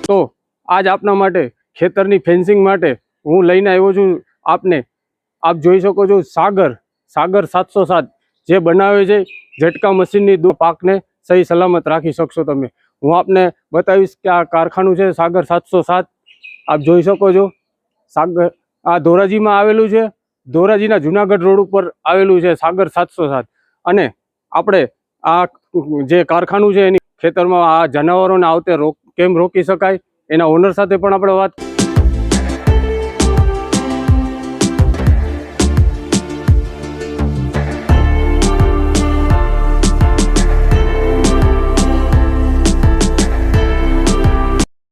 તો આજ આપના માટે ખેતરની ફેન્સિંગ માટે હું લઈને આવ્યો છું આપને। આપ જોઈ શકો છો સાગર 707 જે બનાવે છે ઝટકા મશીનની પાકને સહી સલામત રાખી શકશો તમે। હું આપને બતાવીશ કે આ કારખાનું છે સાગર 707। આપ જોઈ શકો છો સાગર આ ધોરાજીમાં આવેલું છે, ધોરાજીના જુનાગઢ રોડ ઉપર આવેલું છે સાગર 707। અને આપણે આ જે કારખાનું છે એની ખેતરમાં આ જનાવરોને આવતે કેમ રોકી શકાય એના ઓનર સાથે પણ આપણે વાત